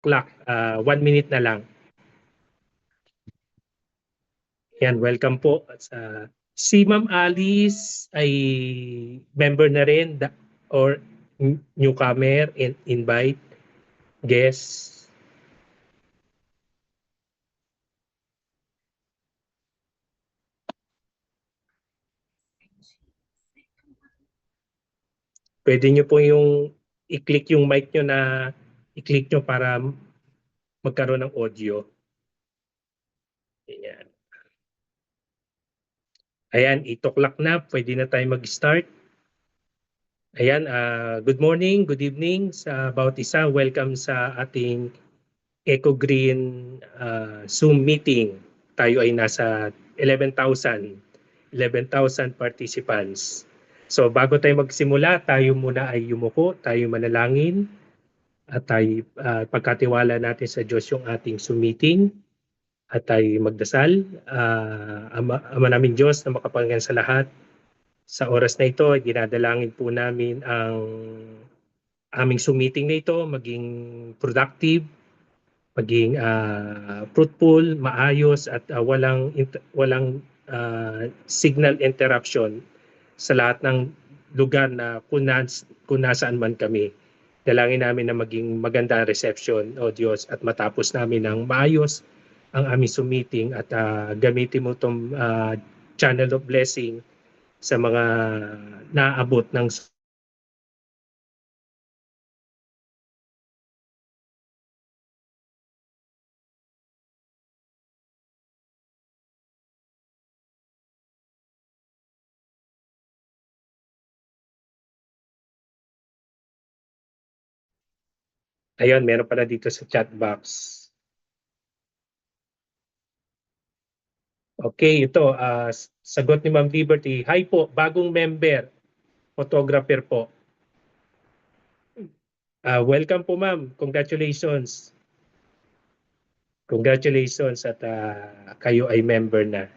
clock. 1 minute na lang. Yan, welcome po. Si Ma'am Alice ay member na rin or newcomer and invite guests. Pwede nyo po yung i-click yung mic nyo na i-click nyo para magkaroon ng audio. Ayan. Ayan, 8 o'clock na. Pwede na tayo mag-start. Ayan, good morning, good evening sa bawat isa. Welcome sa ating Eco Green Zoom meeting. Tayo ay nasa 11,000 participants. So bago tayo magsimula, tayo muna ay yumuko, tayo manalangin at tayo pagkatiwala natin sa Diyos yung ating Zoom meeting at tayo magdasal. Ama namin Diyos na makapangyarihan sa lahat, sa oras na ito, dinadalangin po namin ang aming Zoom meeting na ito maging productive, maging fruitful, maayos at walang signal interruption sa lahat ng lugar na kung nasaan man kami. Dalangin namin na maging maganda ang reception, O Diyos, at matapos namin ng maayos ang aming Zoom meeting at gamitin mo itong channel of blessing sa mga naabot ng Ayun, meron pala dito sa chat box. Okay, ito, sagot ni Ma'am Liberty. Hi po, bagong member, photographer po. Welcome po ma'am, congratulations. Congratulations at kayo ay member na.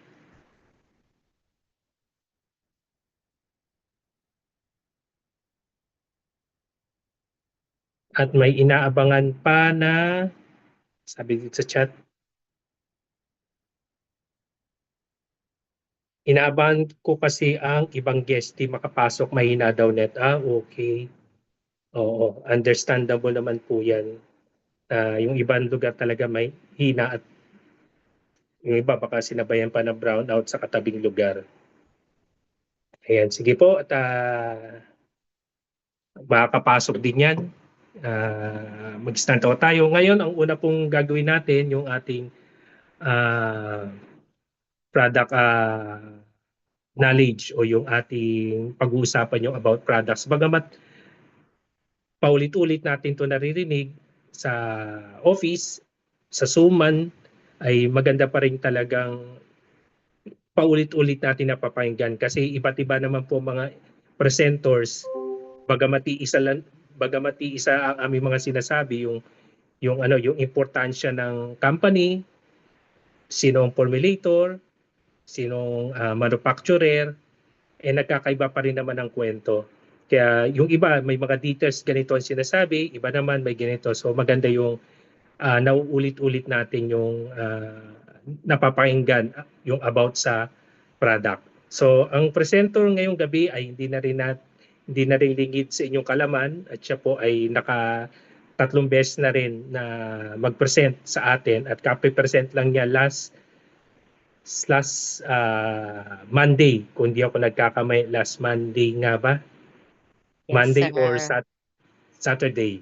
At may inaabangan pa na, sabi dito sa chat, inaabangan ko kasi ang ibang guest, di makapasok, mahina daw net. Okay. Oo, understandable naman po yan. Yung ibang lugar talaga may hina at yung iba baka sinabayan pa ng brownout sa katabing lugar. Ayan, sige po at makakapasok din yan. Mag-stand out tayo. Ngayon, ang una pong gagawin natin yung ating product knowledge o yung ating pag-uusapan yung about products. Bagamat paulit-ulit natin ito naririnig sa office, sa Suman, ay maganda pa rin talagang paulit-ulit natin napapakinggan kasi iba't iba naman po mga presenters, bagamat isa ang aming mga sinasabi, yung importansya ng company, sinong formulator, sinong manufacturer, nagkakaiba pa rin naman ang kwento. Kaya yung iba may mga details ganito ang sinasabi, iba naman may ganito. So maganda yung nauulit-ulit natin yung napapakinggan yung about sa product. So ang presenter ngayong gabi ay hindi na rin lingid sa inyong kalaman at siya po ay 3 beses na rin na mag-present sa atin at kape-present lang niya last Monday, kung di ako nagkakamay, last Monday nga ba? Yes, Monday sir. Or Saturday.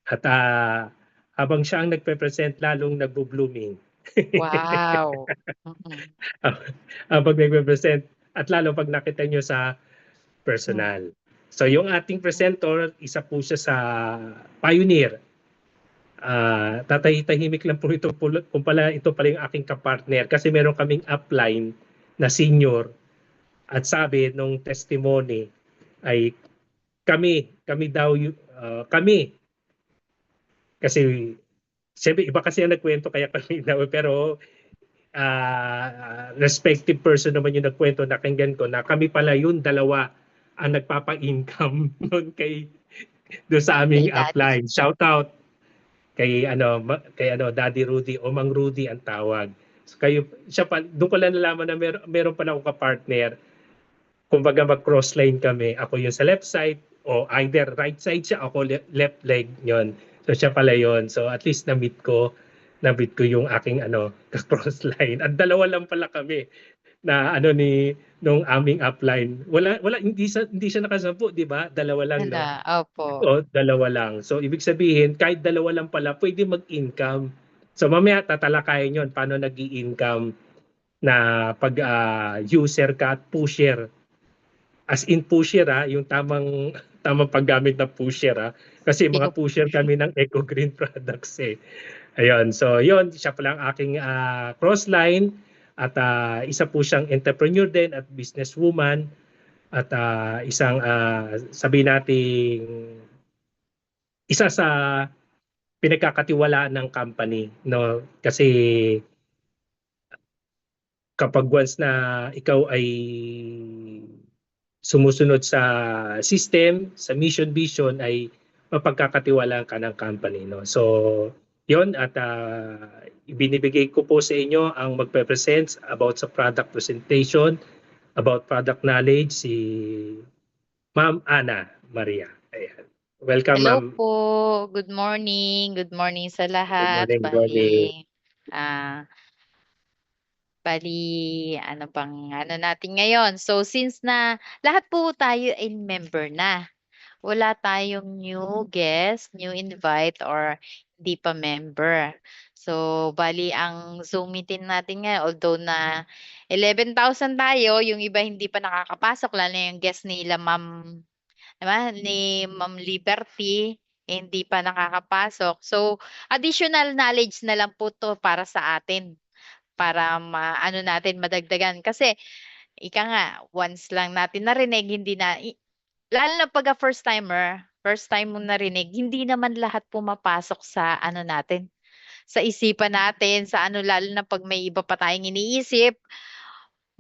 At habang siya ang nagpe-present, lalong nagbo-blooming. Wow. Habang nagpe-present at lalo pag nakita nyo sa personal. So yung ating presenter, isa po siya sa pioneer. Tatahimik lang po ito kung pala ito pala yung aking kapartner kasi meron kaming upline na senior at sabi nung testimony ay kami daw kami kasi siyempre iba kasi ang nagkwento kaya kami daw pero respective person naman yung nagkwento, nakinggan ko na kami pala yung dalawa ang nagpapa-income noon doon sa aming upline. Shout out kay Daddy Rudy o Mang Rudy ang tawag. So doon ko lang nalaman na meron pala akong ka-partner. Kumbaga mag-cross line kami. Ako yung sa left side o either right side siya, ako left leg yon. So siya pala yon. So at least na-meet ko yung aking ka-cross line. At dalawa lang pala kami na nung aming upline. Wala hindi siya nakasampu, 'di ba? Dalawa lang, no? Opo. O dalawa lang. So ibig sabihin, kahit dalawa lang pala, pwede mag-income. So mamaya tatalakayin 'yon paano nag-i-income na pag user ka at pusher. As in pusher, yung tamang paggamit ng pusher, kasi mga pusher kami ng Eco Green Products eh. Ayun, so yon siya pala ang aking crossline at isa po siyang entrepreneur din at businesswoman at isang sabihin nating isa sa pinagkakatiwalaan ng company, no? Kasi kapag once na ikaw ay sumusunod sa system, sa mission vision, ay mapagkakatiwalaan ka ng company, no? So, yon at ibinibigay ko po sa inyo ang magpe-present about sa product presentation, about product knowledge, si Ma'am Ana Maria. Ayan. Welcome, Hello Ma'am. po. Good morning. Good morning sa Good lahat. morning, good morning. Bali, ano pang ano natin ngayon. So, since na lahat po tayo ay member na, wala tayong new guest, new invite, or hindi pa member. So, bali, ang Zoom meeting natin ngayon, although na 11,000 tayo, yung iba hindi pa nakakapasok, lalo na yung guest nila, diba, ni Ma'am Liberty, hindi pa nakakapasok. So, additional knowledge na lang po to para sa atin, para maano natin, madagdagan. Kasi, ika nga, once lang natin narinig, hindi na, lalo na pag first timer, first time mo narinig, hindi naman lahat pumapasok sa ano natin, sa isipan natin, sa ano, lalo na pag may iba pa tayong iniisip.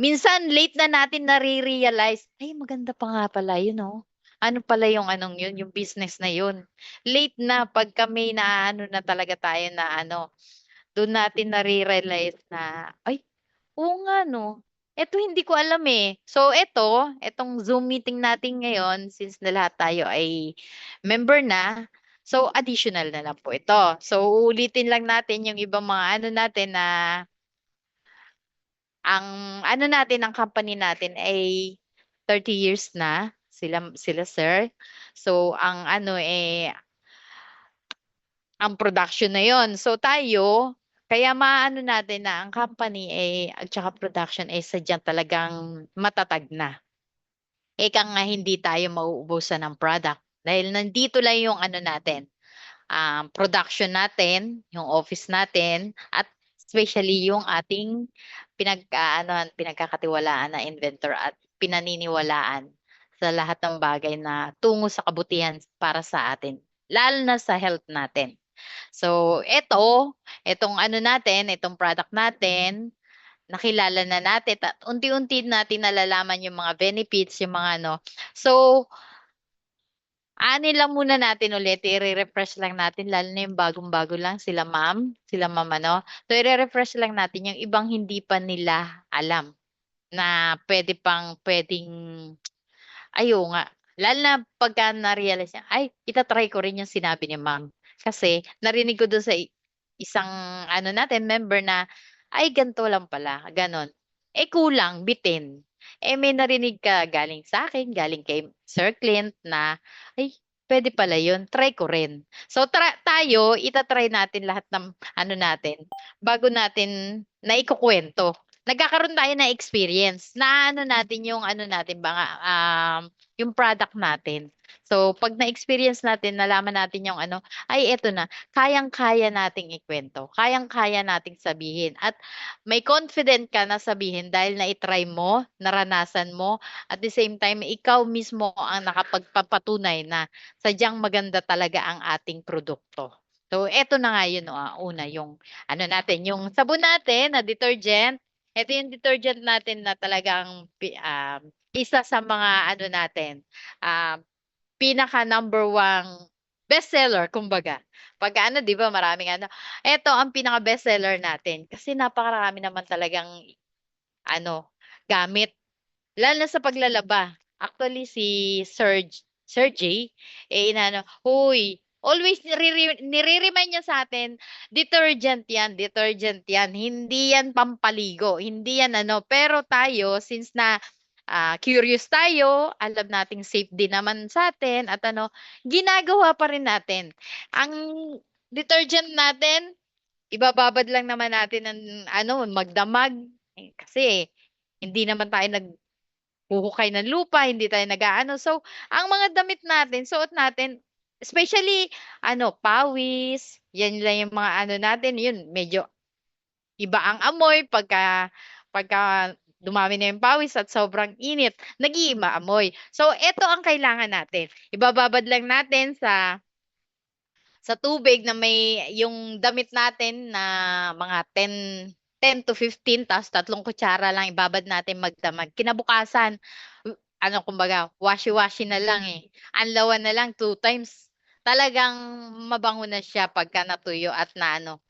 Minsan late na natin nare-realize, ay maganda pa nga pala yun, oh. Ano pala yung anong yun, yung business na yun. Late na pag kami na ano na talaga tayo na ano, dun natin nare-realize na, ay, oo nga 'no. Eto hindi ko alam, eh. So etong Zoom meeting natin ngayon, since na lahat tayo ay member na, so additional na lang po ito. So uulitin lang natin yung ibang mga ano natin na ang ano natin, ang company natin ay 30 years na, sila sir. So ang ano, ang production na yon. So tayo, kaya maano natin na ang company, at saka production, sadyang talagang matatag na. Ika nga hindi tayo mauubusan ng product dahil nandito lang yung ano natin, production natin, yung office natin, at especially yung ating pinagkakatiwalaan na inventor at pinaniniwalaan sa lahat ng bagay na tungo sa kabutihan para sa atin, lalo na sa health natin. So itong ano natin, itong product natin, nakilala na natin at unti-unti natin nalalaman yung mga benefits, yung mga ano. So, aanin lang muna natin ulit, i-re-refresh lang natin, lalo na yung bagong-bago lang, sila ma'am ano. So, i-re-refresh lang natin yung ibang hindi pa nila alam na pwedeng, ay oo nga, lalo na pagka na-realize niya, ay ita-try ko rin yung sinabi ni ma'am. Kasi narinig ko dun sa isang ano natin, member na, ay ganito lang pala, gano'n. Kulang, bitin. May narinig ka galing sa akin, galing kay Sir Clint na, ay puwede pala yun, try ko rin. So tayo ita-try natin lahat ng ano natin, bago natin naikukuwento. Nagkakaroon tayo ng experience, naano natin yung ano natin mga, yung product natin. So 'pag na-experience natin, nalaman natin yung ano, ay eto na, kayang-kaya nating ikuwento, kayang-kaya nating sabihin at may confident ka na sabihin dahil na-i-try mo, naranasan mo, at the same time ikaw mismo ang nakapagpapatunay na sadyang maganda talaga ang ating produkto. So eto na nga yun, una yung ano natin, yung sabon natin na detergent. Eto yung detergent natin na talagang isa sa mga ano natin, pinaka number one bestseller kumbaga. Pagka ano 'di ba maraming ano, eto ang pinaka-bestseller natin kasi napakarami naman talagang ano, gamit. Lalo na sa paglalaba. Actually si Sir J, inaano, "Hoy, always nire-remind niya sa'tin, detergent yan, hindi yan pampaligo, hindi yan ano." Pero tayo since na, curious tayo, alam nating safe din naman sa'tin at ano, ginagawa pa rin natin. Ang detergent natin, ibababad lang naman natin ng ano, magdamag, kasi hindi naman tayo huhukay ng lupa, hindi tayo nag-aano. So, ang mga damit natin, suot natin, especially ano, pawis, yan lang yung mga ano natin, yun, medyo iba ang amoy pagka dumami na yung pawis at sobrang init, nag-iiba amoy. So, eto ang kailangan natin. Ibababad lang natin sa tubig na may yung damit natin na mga 10 to 15 tapos 3 kutsara lang ibabad natin magdamag. Kinabukasan, ano kumbaga, washi-washi na lang eh. Anlawan na lang 2 times. Talagang mabango na siya pagka natuyo at na ano,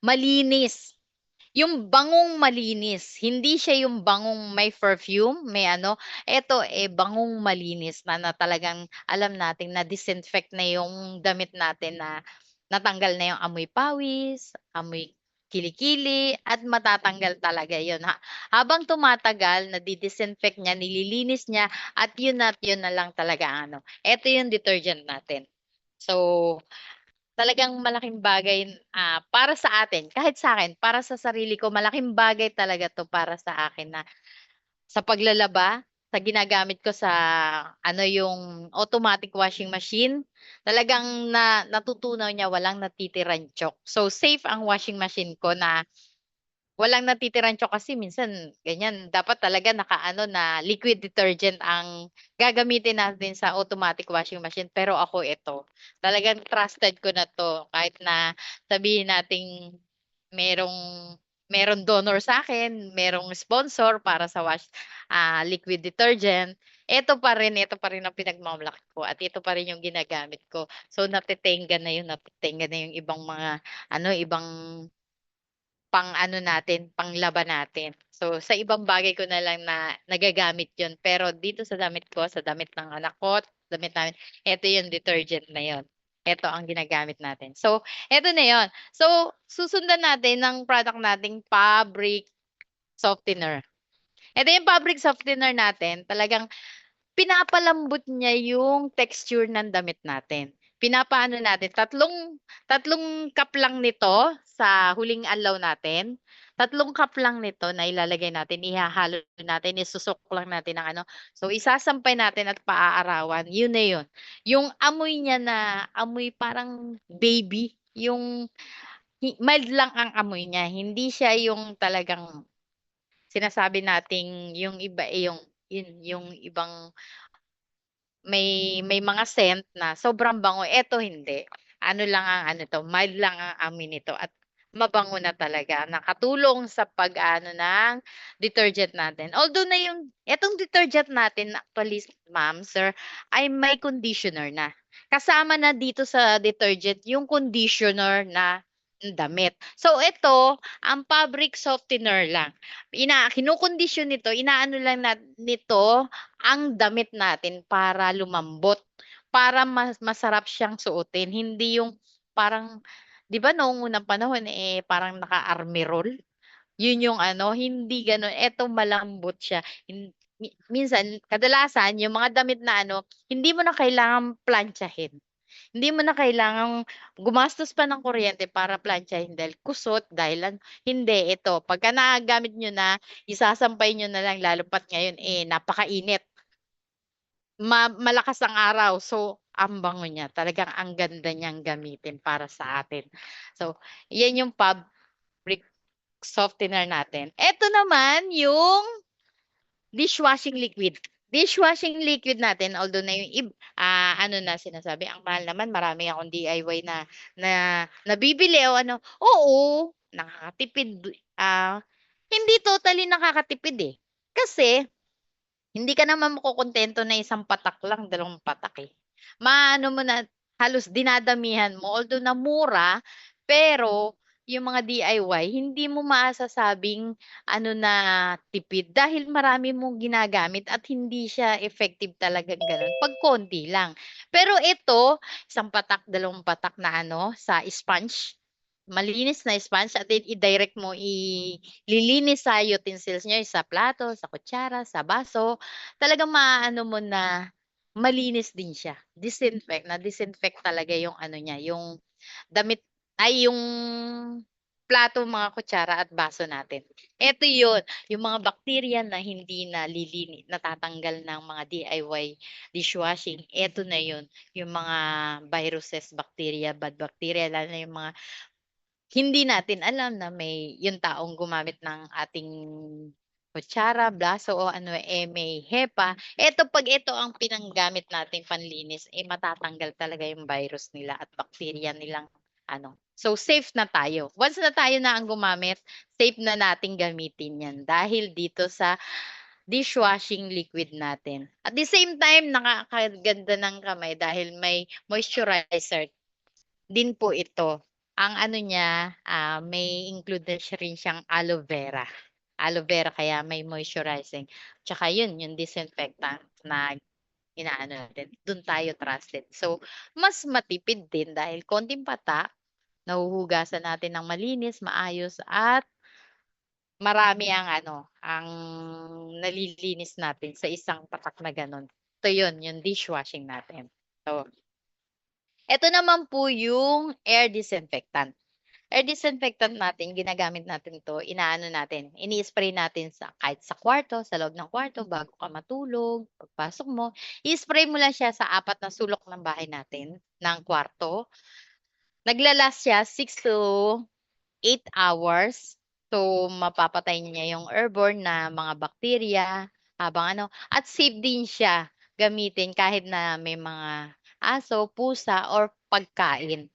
malinis. Yung bangong malinis, hindi siya yung bangong may perfume, may ano, eto, bangong malinis na talagang alam nating na-disinfect na yung damit natin na natanggal na yung amoy pawis, amoy kilikili at matatanggal talaga yun. Habang tumatagal nadi-disinfect niya, nililinis niya at yun na lang talaga ang ano, eto yung detergent natin. So talagang malaking bagay, para sa atin, kahit sa'kin, para sa sarili ko, malaking bagay talaga 'to para sa akin na sa paglalaba, sa ginagamit ko sa ano, yung automatic washing machine, talagang natutunaw niya walang natitirang tiyok. So, safe ang washing machine ko na walang natitirang tiyok kasi minsan ganyan, dapat talaga nakaano na liquid detergent ang gagamitin natin sa automatic washing machine, pero ako ito, talagang trusted ko na 'to kahit na sabihin nating merong merong donor sa'kin, merong sponsor para sa liquid detergent, ito pa rin ang pinagmamalaki ko at ito pa rin yung ginagamit ko. So, natetengga na yung ibang mga ano, ibang pang-ano natin, panglaban natin. So, sa ibang bagay ko na lang na nagagamit 'yun, pero dito sa damit ko, sa damit ng anak ko, damit namin, eto 'yung detergent na 'yun. Eto ang ginagamit natin. So, eto na 'yun. So, susundan natin ng product nating fabric softener. Eto 'yung fabric softener natin, talagang pinapalambot niya yung texture ng damit natin. Pinapaano natin, tatlong cup lang nito sa huling anlaw natin. 3 cup lang nito na ilalagay natin, ihahalo natin, isusok lang natin ng ano. So, isasampay natin at paaarawan, yun na yun. Yung amoy niya na amoy parang baby, yung mild lang ang amoy niya, hindi siya yung talagang sinasabi nating yung iba, yung ibang may mga scent na sobrang bango, eto hindi. Ano lang ang ano 'to, mild lang ang amoy nito at mabango na talaga. Nakatulong sa pag-aano ng detergent natin. Although na yung etong detergent natin actually ma'am, sir, ay may conditioner na. Kasama na dito sa detergent yung conditioner na damit. So ito, ang fabric softener lang. Kinokondisyon nito, inaano lang nito ang damit natin para lumambot, para masarap siyang suotin. Hindi yung parang 'di ba noong unang panahon, parang naka-army roll? Yun yung ano, hindi gano'n. Eto malambot siya. Minsan kadalasan yung mga damit na ano, hindi mo na kailangang plantsahin. Hindi mo na kailangang gumastos pa ng kuryente para plantsahin dahil kusot, dahil ano hindi, ito pagka nagamit niyo na, isasampay niyo na lang lalo pa't ngayon, napakainit. Malakas ang araw, so ang bango niya, talagang ang ganda niyang gamitin para sa atin. So, 'yan yung fabric softener natin. Eto naman yung dishwashing liquid. Dishwashing liquid natin although na yung ano na sinasabi ang mahal naman, marami akong DIY na nabibili o ano, oo, nakakatipid, hindi totally nakakatipid, kasi hindi ka naman makokontento na isang patak lang, 2 patak, Maano mo na halos dinadamihan mo. Although na mura, pero yung mga DIY, hindi mo maasasabing ano na tipid dahil marami mong ginagamit at hindi siya effective talagang gano'n 'pag konti lang. Pero ito, isang patak, dalawang patak na ano, sa sponge, malinis na sponge at i-direct mo, ililinis sa utensils niyo, sa plato, sa kutsara, sa baso. Talagang maaano mo na malinis din siya, na-disinfect talaga yung ano niya, yung damit ay yung plato, mga kutsara at baso natin. Eto yun, yung mga bakterya na hindi natatanggal ng mga DIY dishwashing, eto na yun, yung mga viruses, bacteria, bad bacteria, lalo na yung mga hindi natin alam na may yung taong gumamit ng ating kutsara, baso o ano, eh, may HEPA. Eto 'pag ito ang pinanggamit nating panlinis, eh, matatanggal talaga yung virus nila at bakterya nilang ano. So, safe na tayo. Once na tayo na ang gumamit, safe na nating gamitin 'yan dahil dito sa dishwashing liquid natin. At the same time, nakakaganda ng kamay dahil may moisturizer din po ito. Ang ano niya, may include na rin siyang aloe vera. Aloe vera kaya may moisturizing. Tsaka yun, yung disinfectant na inaano natin, dun tayo trusted. So, mas matipid din dahil konting patak, nahuhugasan natin ng malinis, maayos at marami ang ano, ang nalilinis natin sa isang patak na gano'n. Ito yun, yung dishwashing natin. So, eto naman po yung air disinfectant. Air disinfectant natin, ginagamit natin 'to, inaano natin, ini-spray natin sa kahit sa kwarto, sa loob ng kwarto bago ka matulog, pagpasok mo, i-spray mo lang siya sa apat na sulok ng bahay natin, ng kwarto. Siya 6 to 8 hours. So, mapapatay niya yung airborne na mga bakterya habang ano at safe din siya gamitin kahit na may mga aso, pusa or pagkain.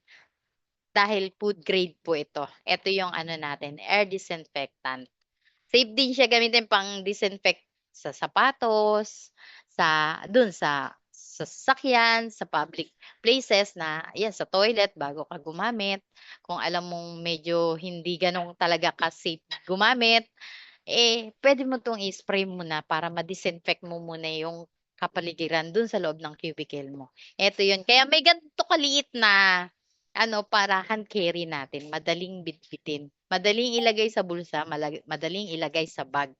Dahil food grade po ito. Ito yung ano natin, air disinfectant. Safe din siya gamitin pang-disinfect sa sapatos, sa sasakyan, sa public places na 'yan, sa toilet bago ka gumamit. Kung alam mong medyo hindi gano'n talaga ka-safe gumamit, eh, puwede mo 'tong i-spray muna para ma-disinfect mo muna yung kapaligiran dun sa loob ng cubicle mo. Eto yun, kaya may ganito kaliit na ano, para hand carry natin, madaling bitbitin, madaling ilagay sa bulsa, madaling ilagay sa bag.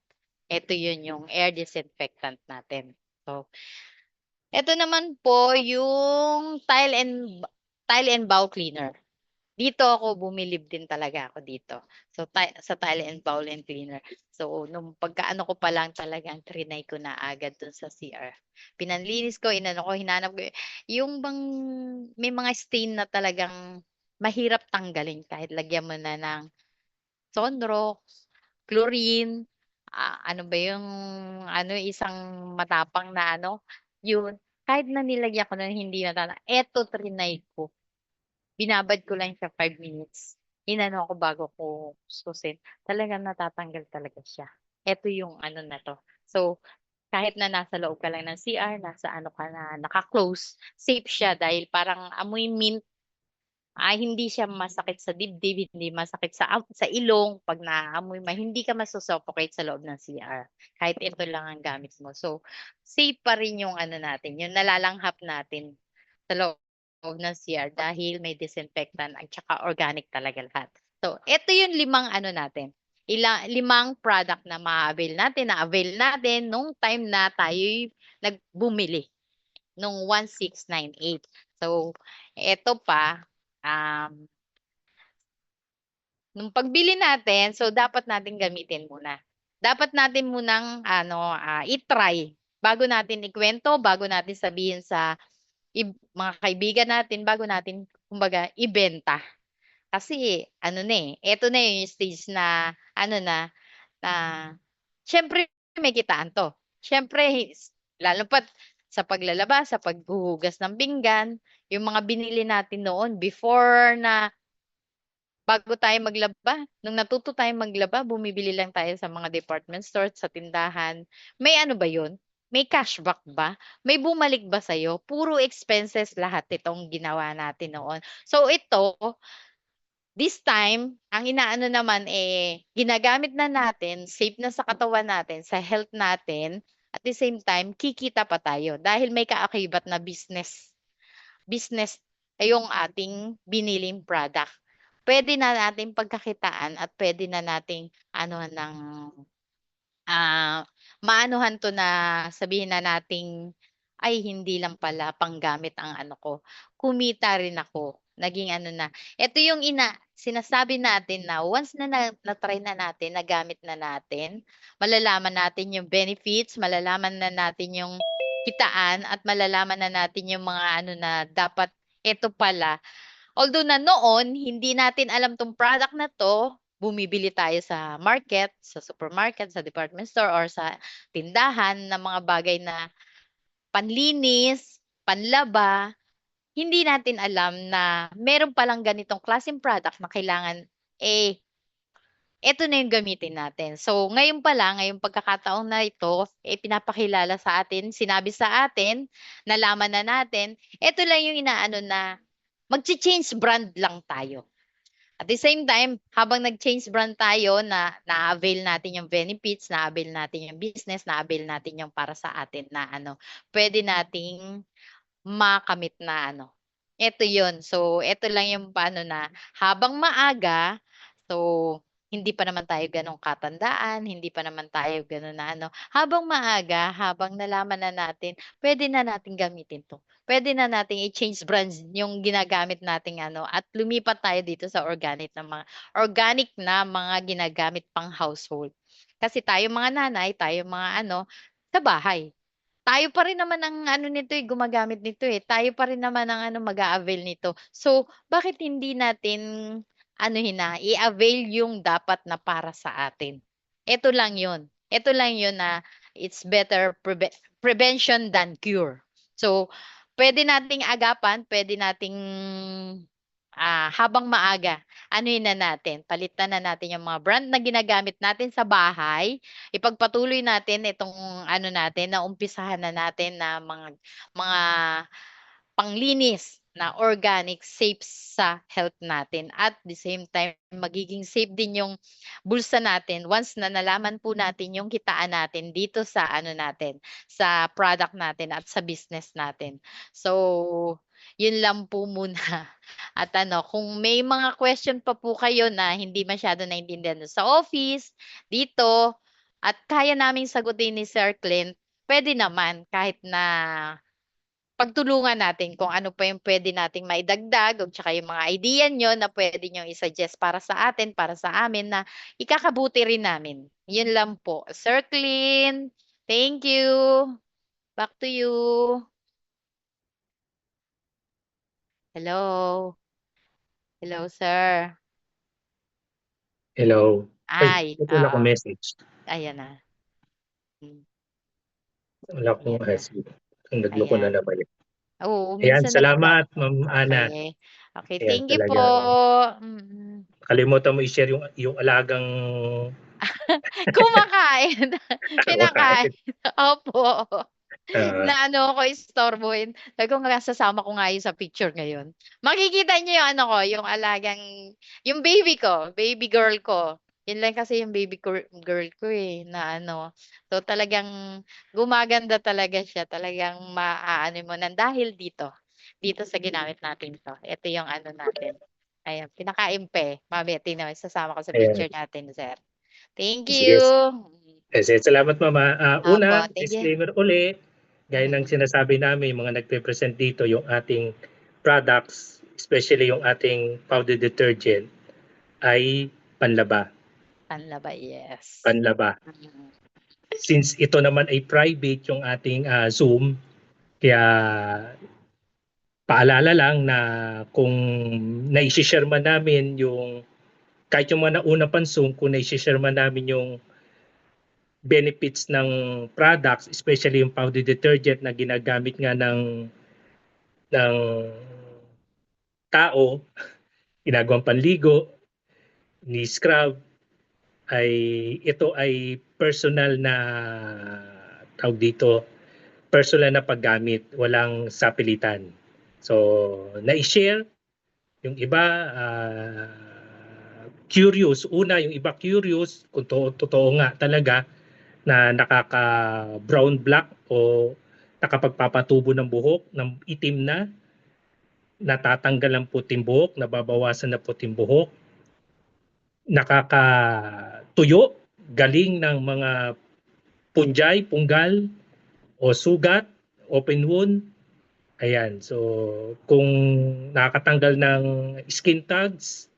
Eto yun yung air disinfectant natin. So, eto naman po yung tile and bowl cleaner. Dito ako bumilib din talaga ako dito. So, sa tile and bowl and cleaner. So, nung pagkaano ko pa lang talagang triny ko na agad dun sa CR. Pinanlinis ko, inano ko, hinanap ko yung bang may mga stain na talagang mahirap tanggalin kahit lagyan mo na ng Sunrox, chlorine, ano ba yung ano, isang matapang na ano, yun. Kahit na nilagyan ko na hindi eto triny ko. Binabad ko lang siya 5 minutes. Inano ko bago ko susin, talagang natatanggal talaga siya. Eto yung ano na 'to. So, kahit na nasa loob ka lang ng CR, nasa ano ka na, naka-close, safe siya dahil parang amoy mint. Hindi siya masakit sa dibdib, hindi masakit sa ilong 'pag naaamoy hindi ka maso-suffocate sa loob ng CR, kahit ito lang ang gamit mo. So, safe pa rin yung ano natin, yung nalalanghap natin sa loob ng CR dahil may disinfectant at tsaka organic talaga lahat. So, eto yung limang ano natin, limang product na na-avail natin nung time na tayo'y bumili nung 1,698. So, eto pa, um nung pagbili natin, so dapat natin gamitin muna. Dapat natin munang ano, i-try bago natin ikuwento, bago natin sabihin sa mga kaibigan natin, bago natin kumbaga ibenta. Kasi ano na, eto na yung stage na ano na siyempre may kitaan 'to. Siyempre lalo pa't sa paglalaba, sa paghuhugas ng pinggan, yung mga binili natin noon before na bago tayo maglaba, nung natuto tayong maglaba bumibili lang tayo sa mga department store, sa tindahan. May ano ba yun? May cashback ba? May bumalik ba sa'yo? Puro expenses lahat itong ginawa natin noon. So ito, this time, ang inaano naman ginagamit na natin, safe na sa katawan natin, sa health natin, at the same time, kikita pa tayo dahil may kaakibat na business ay yung ating biniling product. Pwede na nating pagkakitaan at pwede na nating ano ng maanuhan 'to na sabihin na nating, "Ay hindi lang pala panggamit ang ano ko, kumita rin ako." Naging ano na. Ito yung sinasabi natin na once na-try na natin, nagamit na natin, malalaman natin yung benefits, malalaman na natin yung kitaan at malalaman na natin yung mga ano na dapat eto pala. Although na noon hindi natin alam 'tong product na 'to, bumibili tayo sa market, sa supermarket, sa department store or sa tindahan ng mga bagay na panlinis, panlaba, hindi natin alam na meron palang ganitong klaseng product na kailangan, eto na yung gamitin natin. So, ngayon pa lang, ngayong pagkakataon na ito, pinapakilala sa atin, sinabi sa atin, nalaman na natin, eto lang yung inaano na magche-change brand lang tayo. At the same time, habang nag-change brand tayo na-avail natin yung benefits, na-avail natin yung business, na-avail natin yung para sa atin na ano, puwede nating makamit na ano, eto yun. So, eto lang yung paano na habang maaga, so hindi pa naman tayo gano'n katandaan, hindi pa naman tayo gano'n na ano, habang maaga, habang nalaman na natin, puwede na nating gamitin 'to. Puwede na nating i-change brands yung ginagamit nating ano at lumipat tayo dito sa organic na mga ginagamit pang household. Kasi tayong mga nanay, tayong mga ano, sa bahay. Tayo pa rin naman ang ano nito, gumagamit nito, tayo pa rin naman ang ano, mag-a-avail nito. So, bakit hindi natin anuhin na, i-avail yung dapat na para sa atin. Eto lang yun. Eto lang yun na it's better prevention than cure. So, puwede nating agapan, puwede nating, habang maaga, anuhin na natin, palitan na natin yung mga brand na ginagamit natin sa bahay. Ipagpatuloy natin itong ano natin, naumpisahan na natin na mga panglinis na organic, safe sa health natin at the same time magiging safe din yung bulsa natin once na nalaman po natin yung kitaan natin dito sa ano natin, sa product natin at sa business natin. So, yun lang po muna at ano, kung may mga question pa po kayo na hindi masyado naintindihan dun sa office, dito, at kaya naming sagutin ni Sir Clint, puwede naman kahit na pagtulungan natin kung ano pa yung puwede nating maidagdag o tsaka yung mga idea niyo na puwede niyong i-suggest para sa atin, para sa amin na ikakabuti rin namin. Yun lang po. Sir Clint, thank you. Back to you. Hello. Hello, sir. Hello. Ay, Ay, ba't wala oo. akong message? Ayan na. Hmm, Wala akong ayan na. sige. Nagloko na Ayan. naman yun. Oo, Ayan, minsan salamat Ma'am Ana. okey. Okey, Ayan, thank you po. talagang Mm. nakalimutan mo i-share yung alagang Kumakain, kumakain. pinakain, opo. Oo. Na ano ako istorbohin, sabi ko nga sasama ko nga yun sa picture ngayon. Makikita niyo yung ano ko, yung alagang yung baby ko, baby girl ko. Yun lang kasi yung baby girl ko, na ano. So, talagang gumaganda talaga siya, talagang maaano mo na dahil dito sa ginamit natin 'to. Ito yung ano natin, ayan pinaka-impe, mamaya tingnan mo isasama ko sa Ayan, picture natin, sir. Thank sige. you. Sige, salamat Mama. Opo, Una, thank you. disclaimer uli, gaya ng Mm, sinasabi namin, yung mga nagpe-present dito, yung ating products, especially yung ating powder detergent, ay panlaba. panlaba, yes. Panlaba. Mm. Since ito naman ay private yung ating Zoom, kaya paalala lang na kung nai-share man namin yung kahit yung mga nauna pang Zoom, kung nai-share man namin yung benefits ng products, especially yung powder detergent na ginagamit nga ng tao, ginagawang panligo, ni scrub, ay ito ay personal na tawag dito, personal na paggamit, walang sapilitan. So, na-share yung iba curious. Una, yung iba curious kung totoo nga talaga na nakaka-brown black o nakapagpapatubo ng buhok ng itim na, natatanggal ang puting buhok, nababawasan na puting buhok, nakakatuyo, galing ng mga punjay, punggal o sugat, open wound. Ayan, so kung nakakatanggal ng skin tags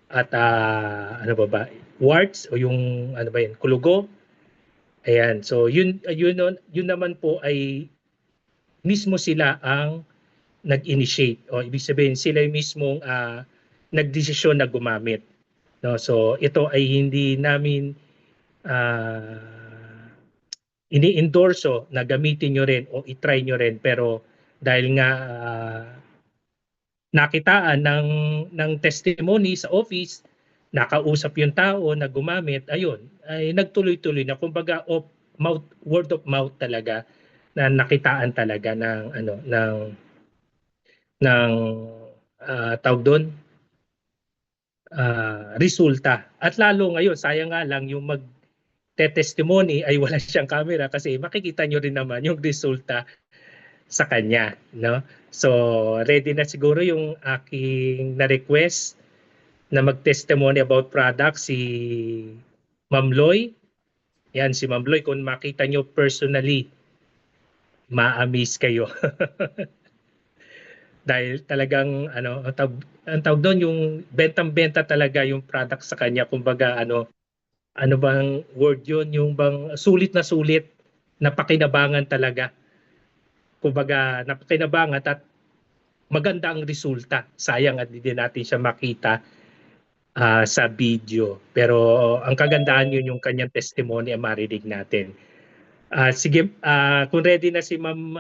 at ano ba, warts o yung ano ba yun, kulugo. Ayan, so yun naman po ay mismo sila ang nag-initiate o ibig sabihin sila yung mismong nagdesisyon na gumamit. No, so ito ay hindi namin ini-endorso na gamitin nyo rin o itry nyo rin, pero dahil nga nakitaan ng testimony sa office, nakausap yung tao na gumamit, ayun, ay nagtuloy-tuloy na, kumbaga word of mouth talaga, na nakitaan talaga ng ano ng tawag doon, resulta. At lalo ngayon, sayang nga lang yung testimony ay wala siyang camera kasi makikita nyo rin naman yung resulta sa kanya, no? So, ready na siguro yung aking na-request na mag-testimony about product si Ma'am Loy. Yan, si Ma'am Loy, kung makita nyo personally, ma-amaze kayo. Dahil talagang ano, ang tawag doon, yung bentang-benta talaga yung product sa kanya. Kumbaga ano bang word yun, yung bang sulit na pakinabangan talaga. Kumbaga napakinabangan at maganda ang resulta. Sayang at hindi natin siya makita sa video. Pero ang kagandahan yun, yung kanyang testimony ang marinig natin. Sige, kung ready na si Ma'am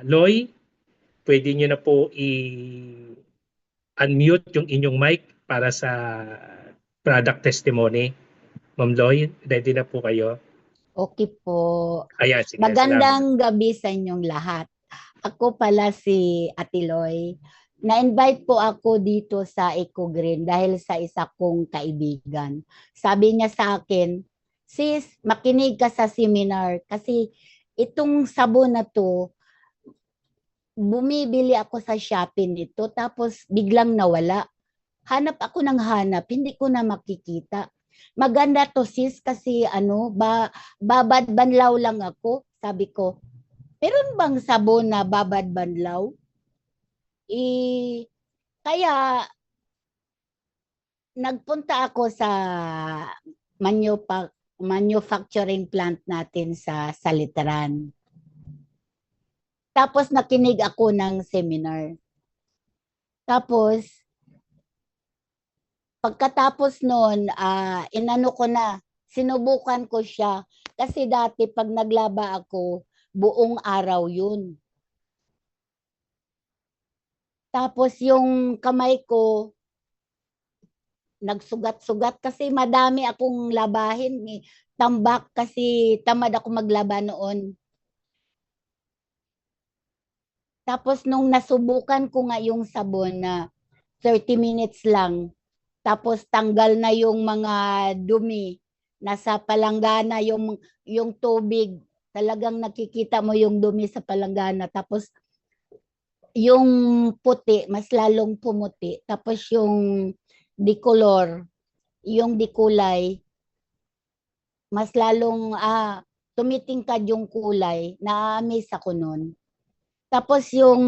Loy, pwede nyo na po i-unmute yung inyong mic para sa product testimony. Ma'am Loy, ready na po kayo? Okay po. Ayan, sige. Magandang gabi sa inyong lahat. Ako pala si Ate Loy. Na-invite po ako dito sa Eco Green dahil sa isa kong kaibigan. Sabi niya sa akin, sis, makinig ka sa seminar kasi itong sabon na to, bumibili ako sa Shopee nito tapos biglang nawala. Hanap ako ng hanap, hindi ko na makikita. Maganda to sis kasi babad banlaw lang ako. Sabi ko, meron bang sabon na babad banlaw? Kaya nagpunta ako sa manufacturing plant natin sa Salitran. Tapos nakinig ako ng seminar. Tapos pagkatapos noon, inano ko na, sinubukan ko siya. Kasi dati pag naglaba ako, buong araw yun. Tapos yung kamay ko, nagsugat-sugat kasi madami akong labahin. Tambak kasi tamad ako maglaba noon. Tapos nung nasubukan ko nga yung sabon na 30 minutes lang, tapos tanggal na yung mga dumi, nasa palanggana yung tubig, talagang nakikita mo yung dumi sa palanggana, tapos yung puti, mas lalong pumuti, tapos yung dicolor, yung dikulay, mas lalong tumitingkad yung kulay, na-amaze ako nun. Tapos yung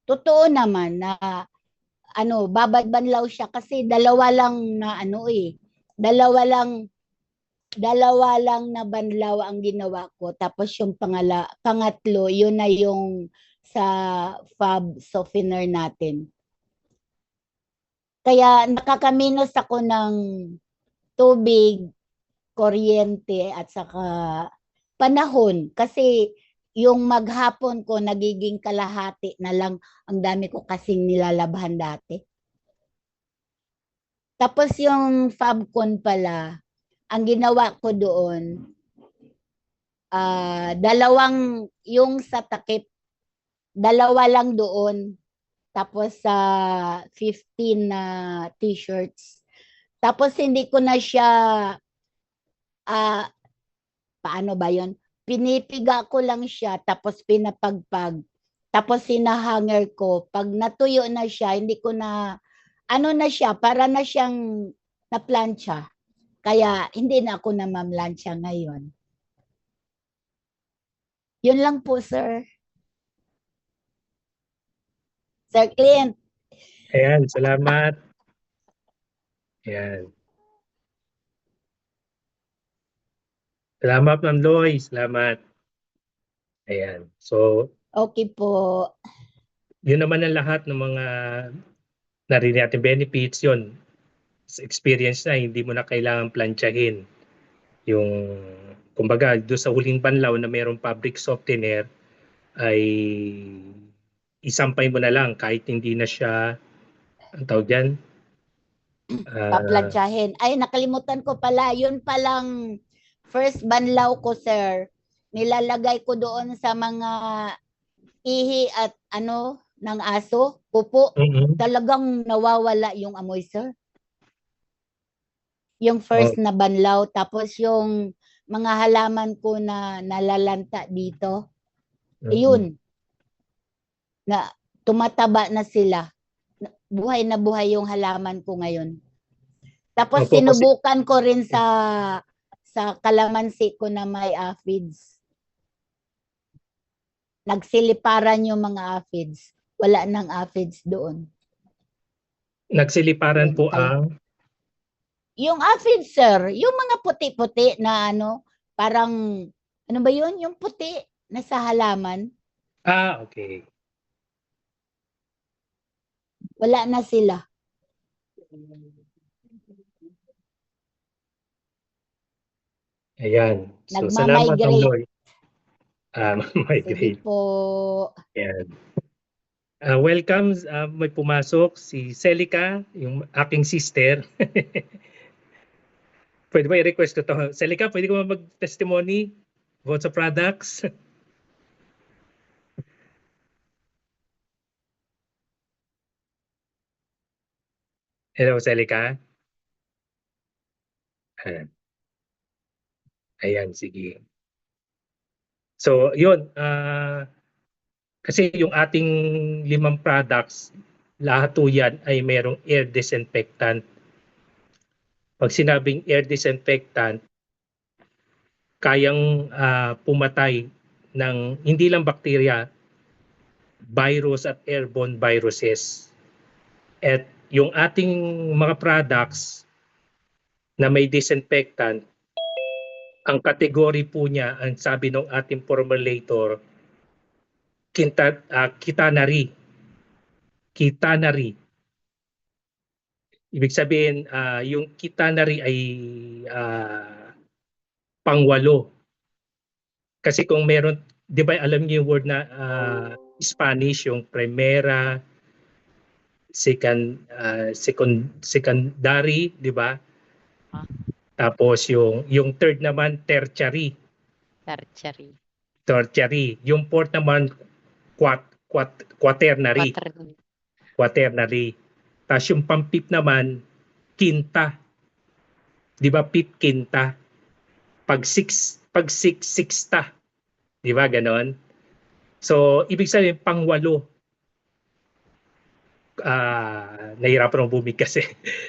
totoo naman na babad banlaw siya kasi dalawa lang na banlaw ang ginawa ko. Tapos yung pangatlo, yun na yung sa fab softener natin. Kaya nakakaminos ako ng tubig, kuryente at saka panahon kasi yung maghapon ko nagiging kalahati na lang, ang dami ko kasing nilalabhan dati. Tapos yung Fabcon pala, ang ginawa ko doon, dalawang yung sa takip, dalawa lang doon. Tapos sa 15 na t-shirts. Tapos hindi ko na siya paano ba 'yon? Pinipiga ko lang siya tapos pinapagpag. Tapos sinahanger ko. Pag natuyo na siya, hindi ko na ano na siya, para na siyang naplantsa. Kaya hindi na ako namamlansya ngayon. Yun lang po, sir. Sir Clint. Ayan, salamat. Ayan. Salamat, Ma'am Loy. Salamat. Ayan. So, Okay po. yun naman ang lahat ng mga narinig natin benefits yun. Sa experience na, hindi mo na kailangan plantsahin. Yung, kumbaga, doon sa huling banlaw na mayroong fabric softener, ay isampay mo na lang kahit hindi na siya, ang tawag dyan? Paplantsahin. Ay, nakalimutan ko pala. Yun palang first banlaw ko, sir. Nilalagay ko doon sa mga ihi at ano ng aso, pupo. Talagang nawawala yung amoy, sir. Yung first na banlaw. Tapos yung mga halaman ko na nalalanta dito. Yun. Na tumataba na sila. Buhay na buhay yung halaman ko ngayon. Tapos Opo, sinubukan ko rin sa kalamansi ko na may aphids. Nagsiliparan yung mga aphids. Wala nang aphids doon. Nagsiliparan po ang? Yung aphids, sir. Yung mga puti-puti na ano, parang, ano ba yun? Yung puti na sa halaman. Okay. Wala na sila. Ayan. So, salamat, Ma'am Loy. Sige po. Ayan. Welcome, may pumasok si Celica, yung aking sister. Pwede ba i-request ko to? Celica, pwede ko ba mag-testimony about sa products? Hello, Celica. Ayan, sige. So, yun. Kasi yung ating 5 products, lahat po yan ay merong air disinfectant. Pag sinabing air disinfectant, kayang pumatay ng hindi lang bakterya, virus at airborne viruses. At yung ating mga products na may disinfectant, ang kategory po niya, ang sabi ng ating formulator, Kitanari. Kitanari. Ibig sabihin, yung Kitanari ay pang-8. Kasi kung meron, di ba alam niyo yung word na Spanish, yung primera, secondary, di ba? Tapos yung third naman, tertiary. Tertiary. Yung fourth naman, quaternary. Quaternary. Tapos yung pang-fifth naman, quinta. Di ba fifth, quinta? Pag sixta. Di ba ganon? So, ibig sabihin, pang-8. Nahirapan ng bumig kasi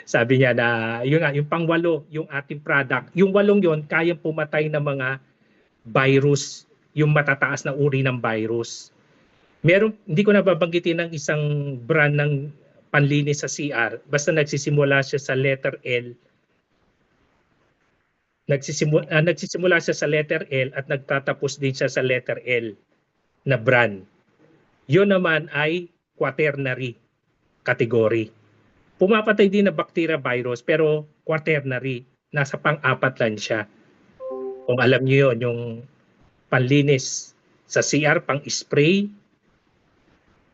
sabi niya na yung pang-8, yung ating product. Yung 8 yon kayang pumatay ng mga virus, yung matataas na uri ng virus. Meron, hindi ko nababanggitin ng isang brand ng panlinis sa CR, basta nagsisimula siya sa letter L. Nagsisimula siya sa letter L at nagtatapos din siya sa letter L na brand. Yun naman ay quaternary category. Pumapatay din na bacteria virus pero quaternary, nasa pang-4 lang siya. Kung alam niyo yun, yung panlinis sa CR, pang-spray,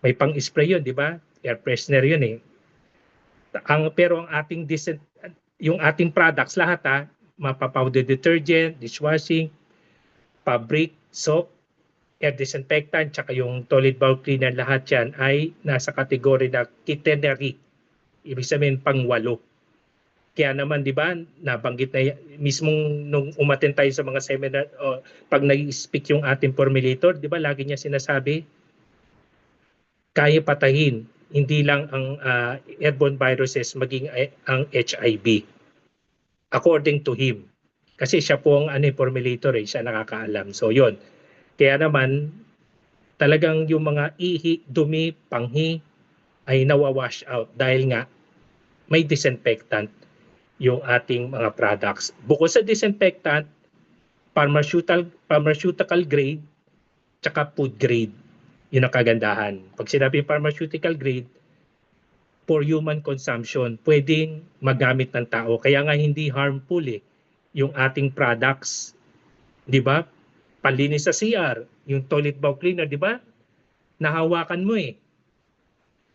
may pang-spray yun, di ba? Air freshener yun eh. Pero ang ating yung ating products lahat mapa-powder detergent, dishwashing, fabric, soap, air disinfectant, tsaka yung toilet bowl cleaner, lahat yan ay nasa kategory na quaternary. Ibig sabihin pang-walo. Kaya naman, di ba, nabanggit na mismong nung umattend tayo sa mga seminar, o pag nag-speak yung ating formulator, di ba, lagi niya sinasabi, kaya patahin, hindi lang ang airborne viruses, maging ang HIV. According to him. Kasi siya po ang formulator, siya nakakaalam. So, yun. Kaya naman, talagang yung mga ihi, dumi, panghi ay nawawash out dahil nga may disinfectant yung ating mga products. Bukod sa disinfectant, pharmaceutical grade, tsaka food grade. Yun ang kagandahan. Pag sinabi pharmaceutical grade, for human consumption, pwedeng magamit ng tao. Kaya nga hindi harmful yung ating products. Di ba? Panlinis sa CR, yung toilet bowl cleaner, di ba? Nahawakan mo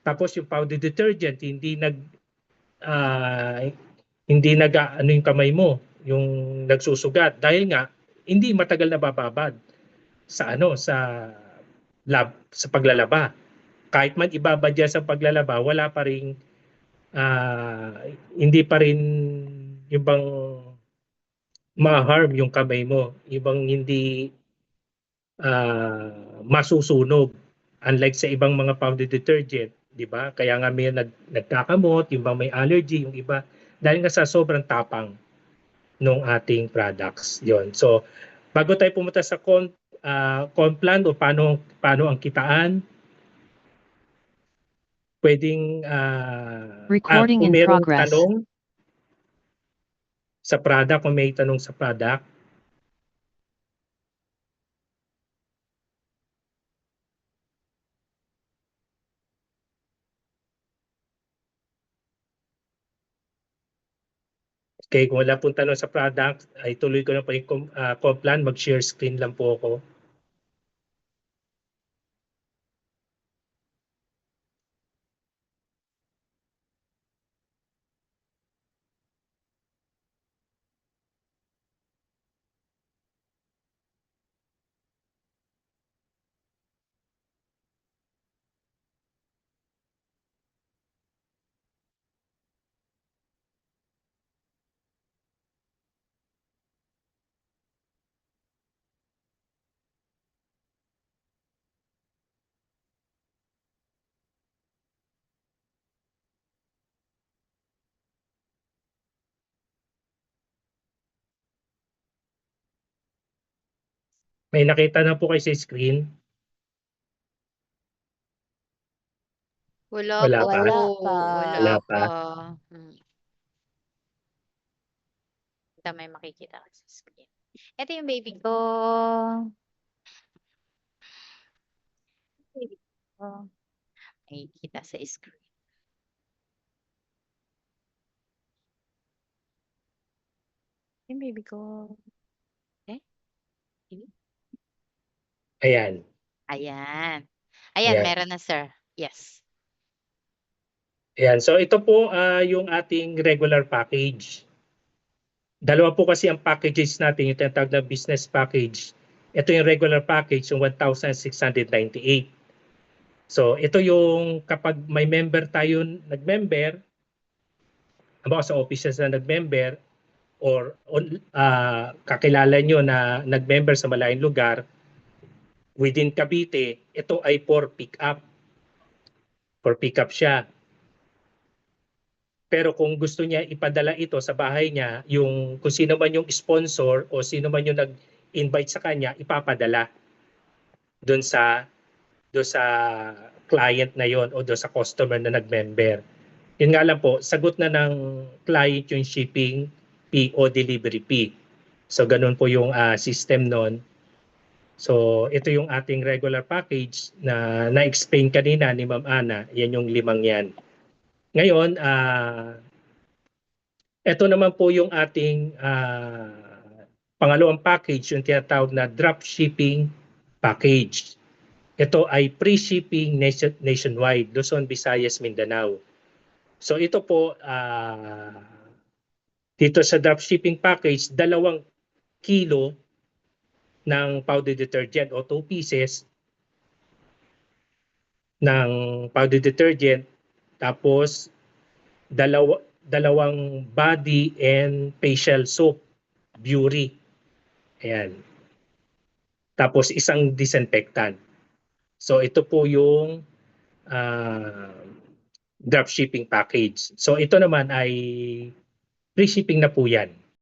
Tapos yung powder detergent, hindi ano yung kamay mo, yung nagsusugat dahil nga hindi matagal na bababad sa sa paglalaba. Kahit man ibabad yan sa paglalaba, wala pa ring hindi pa rin yung bang ma-harm yung kamay mo, ibang hindi masusunog, unlike sa ibang mga powder detergent, di ba? Kaya nga may nagkakamot, yung bang may allergy, yung iba dahil nga sa sobrang tapang ng ating products. Yon. So, bago tayo pumunta sa Complan o paano ang kitaan, pwedeng Recording kung in mayroong progress. tanong sa product, kung may tanong sa product, okay, kung wala pong tanong sa product, ay tuloy ko na po yung Complan, mag-share screen lang po ako. May nakita na po kayo sa screen? Wala Wala po. pa? Wala pa. Wala Wala pa. pa. Ito may makikita ka sa screen. Ito yung baby ko. Baby ko. Makikita sa screen. Yung baby ko. Baby? Ayan. Ayan. Ayan. Meron na, sir. Yes. Ayan. So ito po yung ating regular package. Dalawa po kasi ang packages natin, yung tinatawag na business package. Ito yung regular package, yung 1,698. So ito yung kapag may member tayo, nag-member, halimbawa sa offices na nag-member, or kakilala nyo na nag-member sa malayong lugar, within Cavite, ito ay for pick-up. For pick-up siya. Pero kung gusto niya ipadala ito sa bahay niya, yung kung sino man yung sponsor o sino man yung nag-invite sa kanya, ipapadala doon sa client na yon o doon sa customer na nag-member. Yun nga lang po, sagot na ng client yung shipping fee o delivery fee. So ganun po yung system nun. So ito yung ating regular package na na-explain kanina ni Ma'am Ana, yan yung 5 yan. Ngayon, ito naman po yung ating pangalawang package, yung tinatawag na drop shipping package. Ito ay pre-shipping nationwide, Luzon, Visayas, Mindanao. So ito po, dito sa drop shipping package, 2 kilo ng powder detergent o 2 pieces ng powder detergent, tapos dalawang body and facial soap, Bury. Ayan. Tapos isang disinfectant. So ito po yung drop shipping package. So ito naman ay free shipping na po yan.